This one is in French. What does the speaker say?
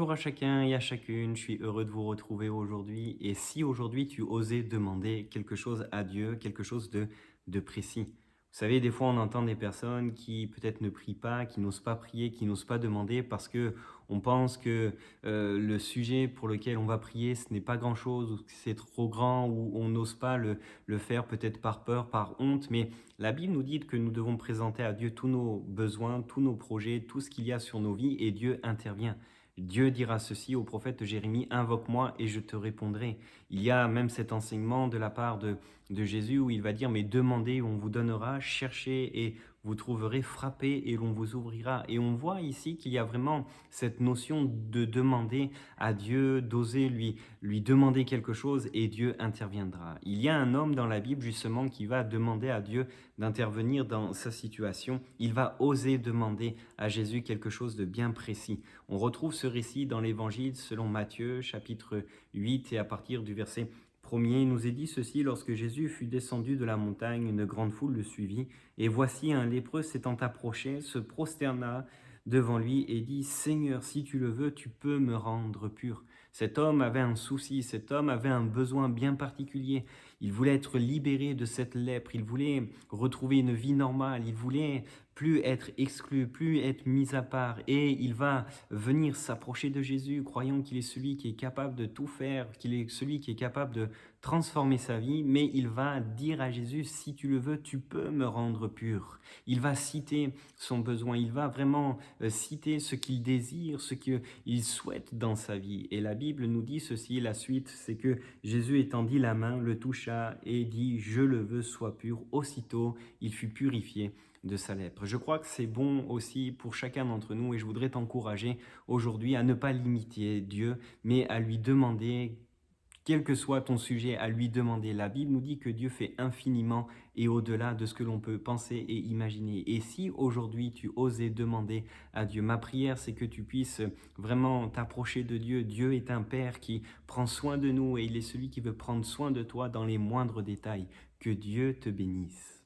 Bonjour à chacun et à chacune, je suis heureux de vous retrouver aujourd'hui. Et si aujourd'hui tu osais demander quelque chose à Dieu, quelque chose de précis. Vous savez, des fois on entend des personnes qui peut-être ne prient pas, qui n'osent pas prier, qui n'osent pas demander parce que on pense que le sujet pour lequel on va prier, ce n'est pas grand-chose, ou que c'est trop grand, ou on n'ose pas le faire peut-être par peur, par honte. Mais la Bible nous dit que nous devons présenter à Dieu tous nos besoins, tous nos projets, tout ce qu'il y a sur nos vies, et Dieu intervient. Dieu dira ceci au prophète Jérémie, invoque-moi et je te répondrai. Il y a même cet enseignement de la part de Jésus où il va dire, mais demandez et on vous donnera, cherchez et vous trouverez, frappez et l'on vous ouvrira. Et on voit ici qu'il y a vraiment cette notion de demander à Dieu, d'oser lui demander quelque chose et Dieu interviendra. Il y a un homme dans la Bible justement qui va demander à Dieu d'intervenir dans sa situation. Il va oser demander à Jésus quelque chose de bien précis. On retrouve ce récit dans l'Évangile selon Matthieu, chapitre 8, et à partir du verset 1er, il nous est dit ceci: lorsque Jésus fut descendu de la montagne, une grande foule le suivit, et voici un lépreux s'étant approché, se prosterna devant lui et dit: Seigneur, si tu le veux, tu peux me rendre pur. Cet homme avait un souci, cet homme avait un besoin bien particulier. Il voulait être libéré de cette lèpre, il voulait retrouver une vie normale, il voulait plus être exclu, plus être mis à part, et il va venir s'approcher de Jésus, croyant qu'il est celui qui est capable de tout faire, qu'il est celui qui est capable de transformer sa vie, mais il va dire à Jésus: si tu le veux, tu peux me rendre pur. Il va citer son besoin, il va vraiment citer ce qu'il désire, ce qu'il souhaite dans sa vie. Et la Bible nous dit ceci, la suite, c'est que Jésus étendit la main, le toucha et dit: je le veux, sois pur. Aussitôt, il fut purifié de sa lèpre. Je crois que c'est bon aussi pour chacun d'entre nous, et je voudrais t'encourager aujourd'hui à ne pas limiter Dieu, mais à lui demander, quel que soit ton sujet, à lui demander. La Bible nous dit que Dieu fait infiniment et au-delà de ce que l'on peut penser et imaginer. Et si aujourd'hui tu osais demander à Dieu, ma prière c'est que tu puisses vraiment t'approcher de Dieu. Dieu est un Père qui prend soin de nous et il est celui qui veut prendre soin de toi dans les moindres détails. Que Dieu te bénisse.